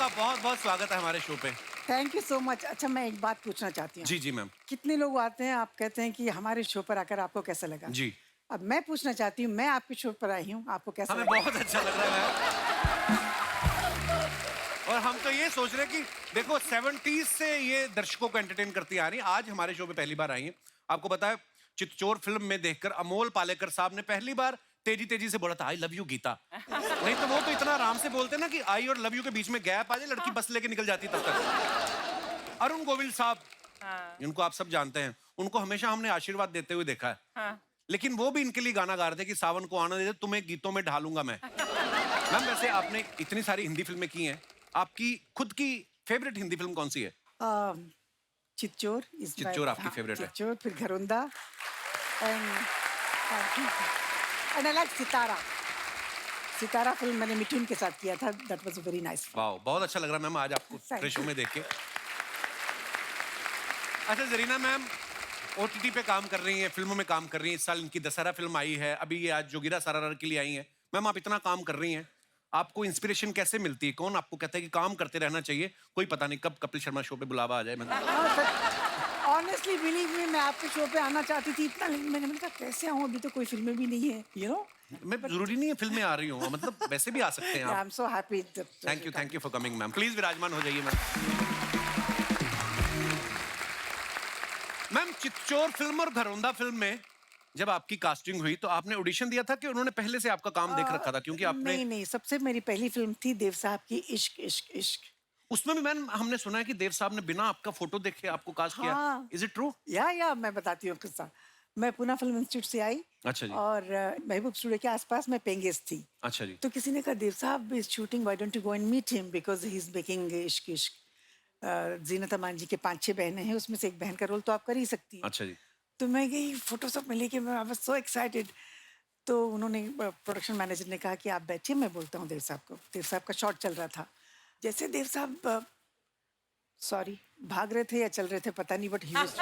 का बहुत बहुत स्वागत है हमारे शो पे। Thank you so much. अच्छा, मैं एक बात पूछना चाहती हूँ। जी जी मैम। कितने लोग आते हैं, आप कहते हैं कि हमारे शो पर आकर आपको कैसा लगा? जी। अब मैं पूछना चाहती हूँ, मैं आपके शो पर आई हूँ, आपको कैसा हमें लगा? बहुत अच्छा लग रहा है और हम तो ये सोच रहे हैं कि देखो 70s से ये दर्शकों को एंटरटेन करती आ रही है। आज हमारे शो पे पहली बार आई है। आपको पता है चितचोर फिल्म में देखकर अमोल पालेकर साहब ने पहली बार तेजी तेजी से बोला था आई लव यू गीता। नहीं तो वो तो इतना आराम से बोलते ना कि आई और लव यू के बीच में गैप आ जाए, लड़की बस लेके निकल जाती तब तक। अरुण गोविल साहब, इनको आप सब जानते हैं, उनको हमेशा हमने आशीर्वाद देते हुए देखा है। लेकिन वो भी इनके लिए गाना गा रहे थे कि सावन को आना दे, तुम्हें गीतों में ढालूंगा मैं। मैम वैसे आपने इतनी सारी हिंदी फिल्में की हैं, आपकी खुद की फेवरेट हिंदी फिल्म कौन सी है? चितचोर इस चितचोर आपकी फेवरेट है? चितचोर, फिर Gharonda and I like Sitara. Sitara film मैंने मिठुन के साथ किया था, दैट वाज वेरी नाइस। वाह, बहुत अच्छा लग रहा है मैम आज आपको फ्रेश शो में देख के। अच्छा जरीना मैम ओटीटी पे काम कर रही हैं, फिल्मों में काम कर रही हैं। इस साल इनकी दशहरा फिल्म आई है, अभी ये आज जोगिरा सारार के लिए आई हैं। मैम आप इतना काम कर रही हैं, आपको इंस्पिरेशन कैसे मिलती है? कौन आपको कहता है कि काम करते रहना चाहिए? कोई पता नहीं कब कपिल शर्मा शो पे बुलावा आ जाए। मतलब ऑनेस्टली बिलीव मी, मैं आपके शो पे आना चाहती थी इतना, लेकिन मैंने कहा कैसे आऊँ, अभी तो कोई फिल्में भी नहीं है, यू नो। मैं जरूरी नहीं है फिल्में आ रही हूँ, मतलब वैसे भी आ सकते हैं आई आप। Am so happy. Thank you for coming ma'am. Please विराजमान हो जाइए मैम। मैम चितचोर फिल्म और घरोंदा फिल्म में जब आपकी कास्टिंग हुई तो आपने ऑडिशन दिया था कि उन्होंने पहले से आपका काम देख रखा था? क्योंकि आपने नहीं नहीं, सबसे मेरी पहली फिल्म थी देव साहब की इश्क इश्क इश्क। उसमें भी मैम हमने सुना है कि देव साहब ने बिना आपका फोटो देखे आपको कास्ट किया। हाँ, इज इट ट्रू? या मैं बताती हूँ किस्सा। मैं पुणे फिल्म इंस्टीट्यूट से आई अच्छा जी। और महबूब स्टूडियो के आसपास मैं पेंगेज थी। अच्छा जी। तो किसी ने कहा Dev Sahab is shooting, why don't you go and meet him because he is making Ishq Ishq. Zeenat Aman जी के 5-6 बहनें हैं, उसमें से एक बहन का रोल तो आप कर ही सकती हैं। अच्छा जी। तो मैं गई, फोटो सब में लेके, मैं आई वाज सो एक्साइटेड। तो उन्होंने प्रोडक्शन मैनेजर ने कहा कि आप बैठिए, मैं बोलता हूँ देव साहब को। देव साहब का शॉट चल रहा था। जैसे देव साहब सॉरी भाग रहे थे या चल रहे थे पता नहीं, बट ही वाज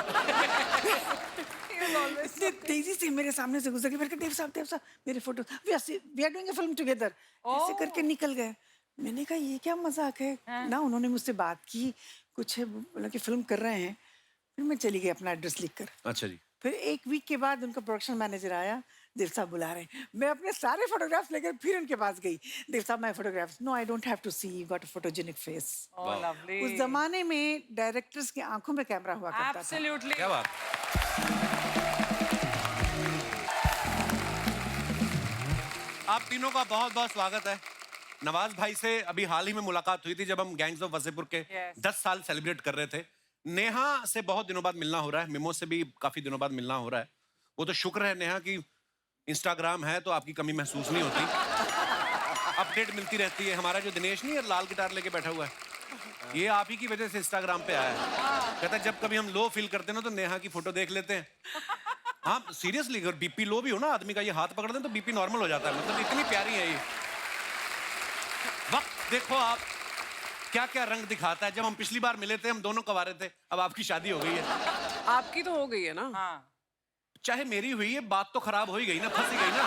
इतनी तेजी से मेरे सामने से गुजर के, मैंने कहा देव साहब मेरे photo, we are doing a film together, ऐसे करके निकल गए। मैंने कहा ये क्या मजाक है ना। उन्होंने मुझसे बात की, कुछ है बोला कि फिल्म कर रहे हैं। फिर मैं चली गई अपना एड्रेस लिखकर। अच्छा जी। फिर एक वीक के बाद उनका प्रोडक्शन मैनेजर आया, देव साहब बुला रहे हैं। मैं अपने सारे फोटोग्राफ्स लेकर फिर उनके पास गई। Dev Sahab my photographs, no I don't have to see, you got a photogenic face. Oh, lovely. उस जमाने में डायरेक्टर्स की आंखों में कैमरा हुआ करता था। Absolutely. क्या बात। आप तीनों का बहुत बहुत स्वागत है। नवाज भाई से अभी हाल ही में मुलाकात हुई थी जब हम गैंग्स ऑफ वसेपुर के Yes. 10 साल सेलिब्रेट कर रहे थे। नेहा से बहुत दिनों बाद मिलना हो रहा है, मिमो से भी काफी दिनों बाद मिलना हो रहा है। वो तो शुक्र है नेहा कि इंस्टाग्राम है तो आपकी कमी महसूस नहीं होती। अपडेट मिलती रहती है। हमारा जो दिनेश नहीं है लाल गिटार लेके बैठा हुआ है, ये आप ही की वजह से इंस्टाग्राम पे आया है। कहता है जब कभी हम लो फील करते हैं ना तो नेहा की फोटो देख लेते हैं। हाँ सीरियसली, अगर बीपी लो भी हो ना आदमी का, ये हाथ पकड़ दें तो बीपी नॉर्मल हो जाता है। मतलब इतनी प्यारी है ये। वक्त देखो आप क्या क्या रंग दिखाता है। जब हम पिछली बार मिले थे हम दोनों कवारे थे, अब आपकी शादी हो गई है। आपकी तो हो गई है ना? हाँ. चाहे मेरी हुई है, बात तो खराब हो ही गई ना, फंसी गई ना।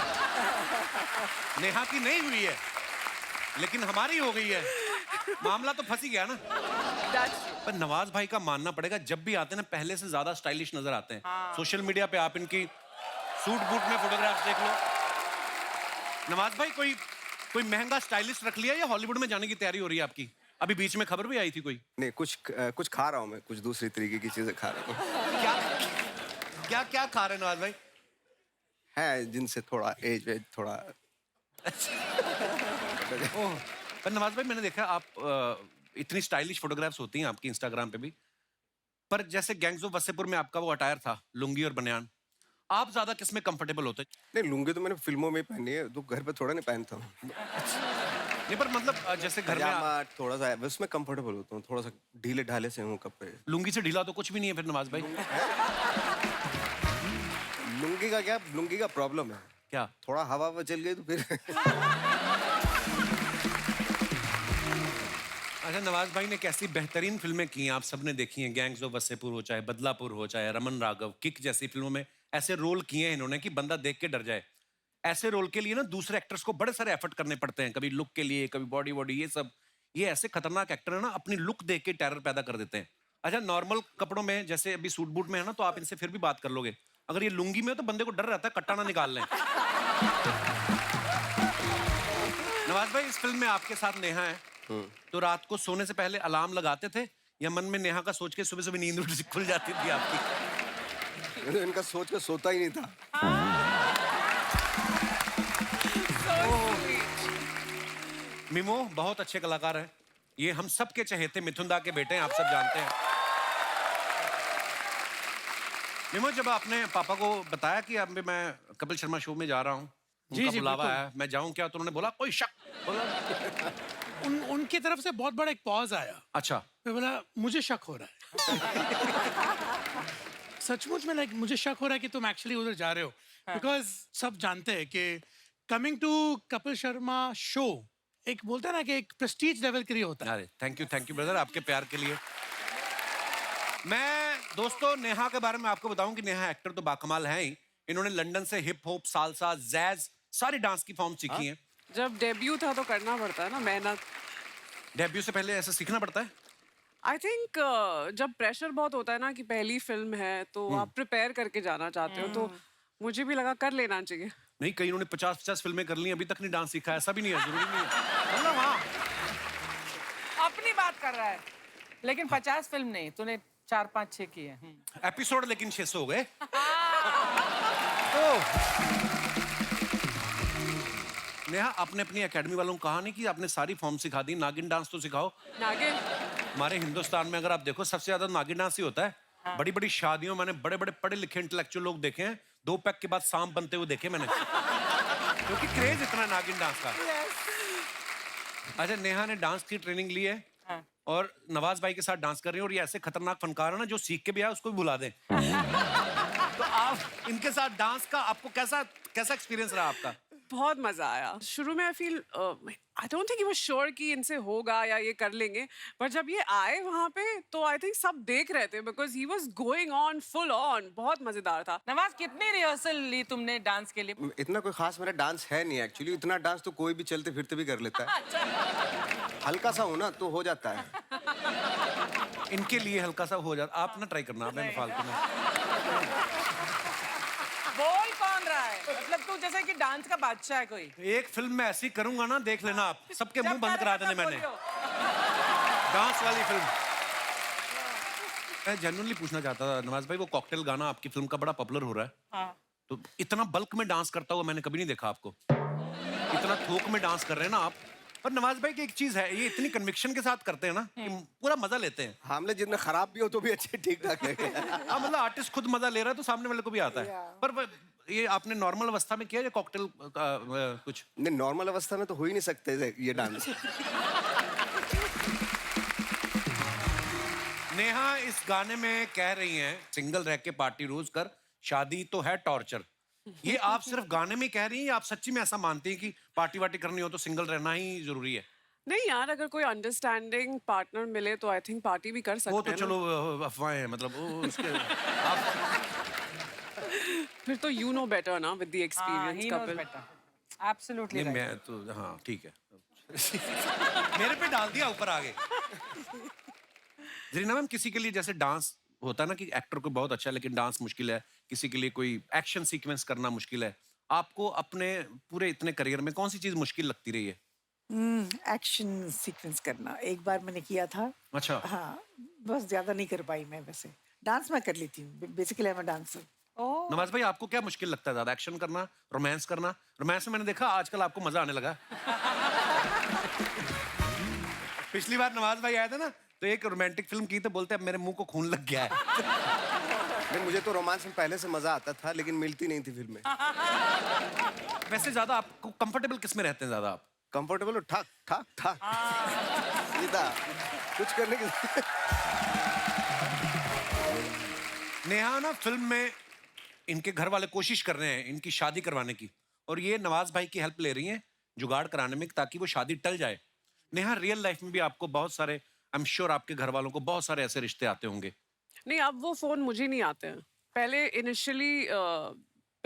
नेहा की नहीं हुई है लेकिन हमारी हो गई है, मामला तो फंसी गया ना। पर नवाज भाई का मानना पड़ेगा, जब भी आते हैं ना पहले से ज्यादा स्टाइलिश नजर आते हैं। सोशल मीडिया पे आप इनकी सूट बूट में फोटोग्राफ्स देख लो। नवाज भाई कोई महंगा स्टाइलिस्ट रख लिया या हॉलीवुड में जाने की तैयारी हो रही है आपकी? अभी बीच में खबर भी आई थी कोई। नहीं, कुछ खा रहा हूँ मैं, कुछ दूसरी तरीके की चीजें खा रहा हूँ। क्या क्या क्या खा रहे हैं नवाज भाई? है जिनसे थोड़ा एज वेज थोड़ा। ओह, पर नवाज भाई मैंने देखा आप इतनी स्टाइलिश फोटोग्राफ्स होती हैं आपकी इंस्टाग्राम पे भी, पर जैसे गैंग्स ऑफ वसेपुर में आपका वो अटायर था लुंगी और बनियान, आप ज्यादा किस में कंफर्टेबल होते? नहीं, लुंगी तो मैंने फिल्मों में ही पहनी है, तो घर पे थोड़ा नहीं पहनता हूँ। नहीं पर मतलब जैसे घर में पजामा थोड़ा सा उसमें कंफर्टेबल होता हूँ, थोड़ा सा ढीले ढाले से हूँ कपड़े। लुंगी से ढीला तो कुछ भी नहीं है फिर नवाज भाई। लुंगी का क्या, लुंगी का प्रॉब्लम है क्या? थोड़ा हवा चल गई तो फिर। अच्छा नवाज भाई ने कैसी बेहतरीन फिल्में की हैं, आप सबने देखी हैं। गैंग्स ऑफ वसेपुर हो, चाहे बदलापुर हो, चाहे रमन राघव, किक जैसी फिल्मों में ऐसे रोल किए हैं इन्होंने कि बंदा देख के डर जाए। ऐसे रोल के लिए ना दूसरे एक्टर्स को बड़े सारे एफर्ट करने पड़ते हैं, कभी लुक के लिए, कभी बॉडी वॉडी, ये सब। ये ऐसे खतरनाक एक्टर है ना, अपनी लुक देख के टेरर पैदा कर देते हैं। अच्छा, नॉर्मल कपड़ों में जैसे अभी सूट बूट में है ना, तो आप इनसे फिर भी बात कर लोगे। अगर ये लुंगी में हो तो बंदे को डर रहता है कट्टा ना निकाल लें। नवाज भाई, इस फिल्म में आपके साथ नेहा है, तो रात को सोने से पहले अलार्म लगाते थे या मन में नेहा का सोच के सुबह सुबह नींद खुल जाती थी आपकी? मैं इनका सोच के सोता ही नहीं था। मिमो बहुत अच्छे कलाकार हैं, ये हम सब के चहेते मिथुन दा के बेटे हैं, आप सब जानते हैं। मिमो, जब आपने पापा को बताया कि अब मैं कपिल शर्मा शो में जा रहा हूँ, उनका बुलावा है, मैं जाऊं क्या, तो उन्होंने बोला कोई शक? बोला उनकी तरफ से बहुत बड़ा एक पॉज आया। अच्छा। मैं बोला मुझे शक हो रहा है। सचमुच में लाइक मुझे शक हो रहा है कि तुम एक्चुअली उधर जा रहे हो, बिकॉज सब जानते हैं कि coming to Kapil Sharma show एक बोलता है ना कि एक प्रेस्टीज लेवल के लिए होता है। अरे थैंक यू ब्रदर, आपके प्यार के लिए। मैं दोस्तों नेहा के बारे में आपको बताऊं कि नेहा एक्टर तो बाकमाल है ही। इन्होंने लंदन से हिप हॉप, सालसा, जैज सारी डांस की फॉर्म सीखी हैं। जब डेब्यू था तो करना पड़ता है ना, मेहनत। डेब्यू से पहले ऐसा सीखना पड़ता है? आई थिंक जब प्रेशर बहुत होता है ना कि पहली फिल्म है तो आप प्रिपेयर करके जाना चाहते हो, तो मुझे भी लगा कर लेना चाहिए। नहीं, कई इन्होंने 50-50 फिल्में कर ली, अभी तक नहीं डांस सीखा, ऐसा भी नहीं है, जरूरी नहीं है। मतलब हाँ, अपनी बात कर रहा है, लेकिन 50 फिल्म नहीं, तूने 4, 5, 6 की है। एपिसोड लेकिन 600 हो गए। नेहा, आपने अपनी एकेडमी वालों को कहा नहीं कि आपने सारी फॉर्म सिखा दी, नागिन डांस तो सिखाओ। नागिन हमारे हिंदुस्तान में अगर आप देखो सबसे ज्यादा नागिन डांस ही होता है। बड़ी बड़ी शादियों में मैंने बड़े बड़े पढ़े लिखे इंटेलेक्चुअल लोग देखे हैं, 2 पैक के बाद सांप बनते हुए देखे मैंने, क्योंकि क्रेज इतना है नागिन डांस का। अच्छा, नेहा ने डांस की ट्रेनिंग ली है और नवाज भाई के साथ डांस कर रही है, और ये ऐसे खतरनाक फनकार है ना, जो सीख के भी आए उसको भी बुला दें। तो आप इनके साथ डांस का आपको कैसा एक्सपीरियंस रहा आपका? बहुत मजा आया। शुरू में I don't think he was sure कि इनसे होगा या ये कर लेंगे, पर जब ये आए वहाँ पे तो आई थिंक सब देख रहे थे, because he was going on full on. बहुत मजेदार था। नवाज, कितनी रिहर्सल ली तुमने डांस के लिए? इतना कोई खास मेरा डांस है नहीं एक्चुअली, इतना डांस तो कोई भी चलते फिरते भी कर लेता है। हल्का सा हो ना तो हो जाता है। इनके लिए हल्का सा हो जाता, आप ना ट्राई करना, मैं फालतू में। बोल कौन रहा है? मतलब तू जैसे कि डांस का बादशाह है कोई। एक फिल्म में ऐसी करूंगा ना, देख लेना आप, सबके मुंह जब बंद करा देने तब मैंने। बोलियो। डांस वाली फिल्म। मैं जेन्युइनली पूछना चाहता था नवाज भाई, वो कॉकटेल गाना आपकी फिल्म का बड़ा पॉपुलर हो रहा है, तो इतना बल्क में डांस करता हुआ मैंने कभी नहीं देखा आपको। इतना थोक में डांस कर रहे हैं ना आप। पर नवाज भाई की एक चीज है, ये इतनी कन्विक्शन के साथ करते हैं ना कि पूरा मजा लेते हैं। हमले जितने खराब भी हो तो भी अच्छे ठीक ठाक लगे। हाँ, मतलब आर्टिस्ट खुद मजा ले रहा है तो सामने वाले को भी आता है। पर ये आपने नॉर्मल अवस्था में किया या कॉकटेल कुछ? नहीं, नॉर्मल अवस्था में तो हो ही नहीं सकते ये डांस। नेहा इस गाने में कह रही हैं, सिंगल रह के पार्टी रोज कर, शादी तो है टॉर्चर। ये आप सिर्फ गाने में कह रही हैं या आप सच्ची में ऐसा मानती हैं कि पार्टी वार्टी करनी हो तो सिंगल रहना ही जरूरी है? नहीं यार, अगर कोई अंडरस्टैंडिंग पार्टनर मिले तो आई थिंक पार्टी भी कर सकते वो हैं तो ना। चलो अफवाहें हैं, मतलब वो उसके आप फिर तो यू नो बेटर ना विद द हाँ, experience he knows Kapil. better. Absolutely नहीं, right. मैं तो हाँ ठीक है। मेरे पे डाल दिया ऊपर आगे। जरीना मैम, किसी के लिए जैसे डांस होता है ना कि एक्टर को बहुत अच्छा है लेकिन डांस मुश्किल है, किसी के लिए कोई एक्शन सीक्वेंस करना मुश्किल है, आपको अपने पूरे इतने करियर में कौन सी चीज मुश्किल लगती रही है? एक्शन सीक्वेंस करना एक बार मैंने किया था। अच्छा। हाँ, बस ज्यादा नहीं कर पाई मैं। वैसे डांस मैं कर लेती हूँ, basically I am a dancer. Nawaz भाई, आपको क्या मुश्किल लगता है ज्यादा, एक्शन करना, रोमांस करना? रोमांस में मैंने देखा आजकल आपको मजा आने लगा। पिछली बार नवाज भाई आया था ना, तो एक रोमांटिक फिल्म की तो बोलते अब मेरे मुंह को खून लग गया है। नहीं, मुझे तो रोमांस में पहले से मजा आता था लेकिन मिलती नहीं थी फिल्में। वैसे ज्यादा आपको कंफर्टेबल किस में रहते हैं ज्यादा आप? कंफर्टेबल हो, ठाक ठाक ठाक सीधा कुछ करने की। नेहा ना फिल्म में इनके घर वाले कोशिश कर रहे हैं इनकी शादी करवाने की, और ये नवाज भाई की हेल्प ले रही हैं जुगाड़ कराने में ताकि वो शादी टल जाए। नेहा, रियल लाइफ में भी आपको बहुत सारे, आई एम श्योर आपके घर वालों को बहुत सारे ऐसे रिश्ते आते होंगे। नहीं, अब वो फोन मुझे नहीं आते हैं। पहले इनिशियली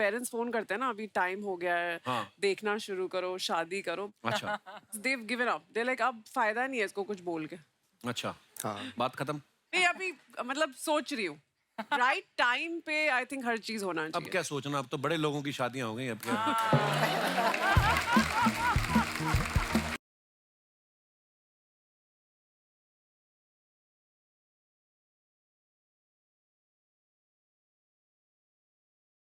पेरेंट्स फोन करते हैं ना, अभी टाइम हो गया है, हाँ। देखना शुरू करो, शादी करो, अच्छा they've given up. They're like अब फायदा नहीं है इसको कुछ बोल के। अच्छा हाँ बात खत्म। नहीं अभी मतलब सोच रही हूँ, राइट टाइम पे आई थिंक हर चीज होना अब चाहिए। क्या सोचना, अब तो बड़े लोगों की शादियां हो गई अब क्या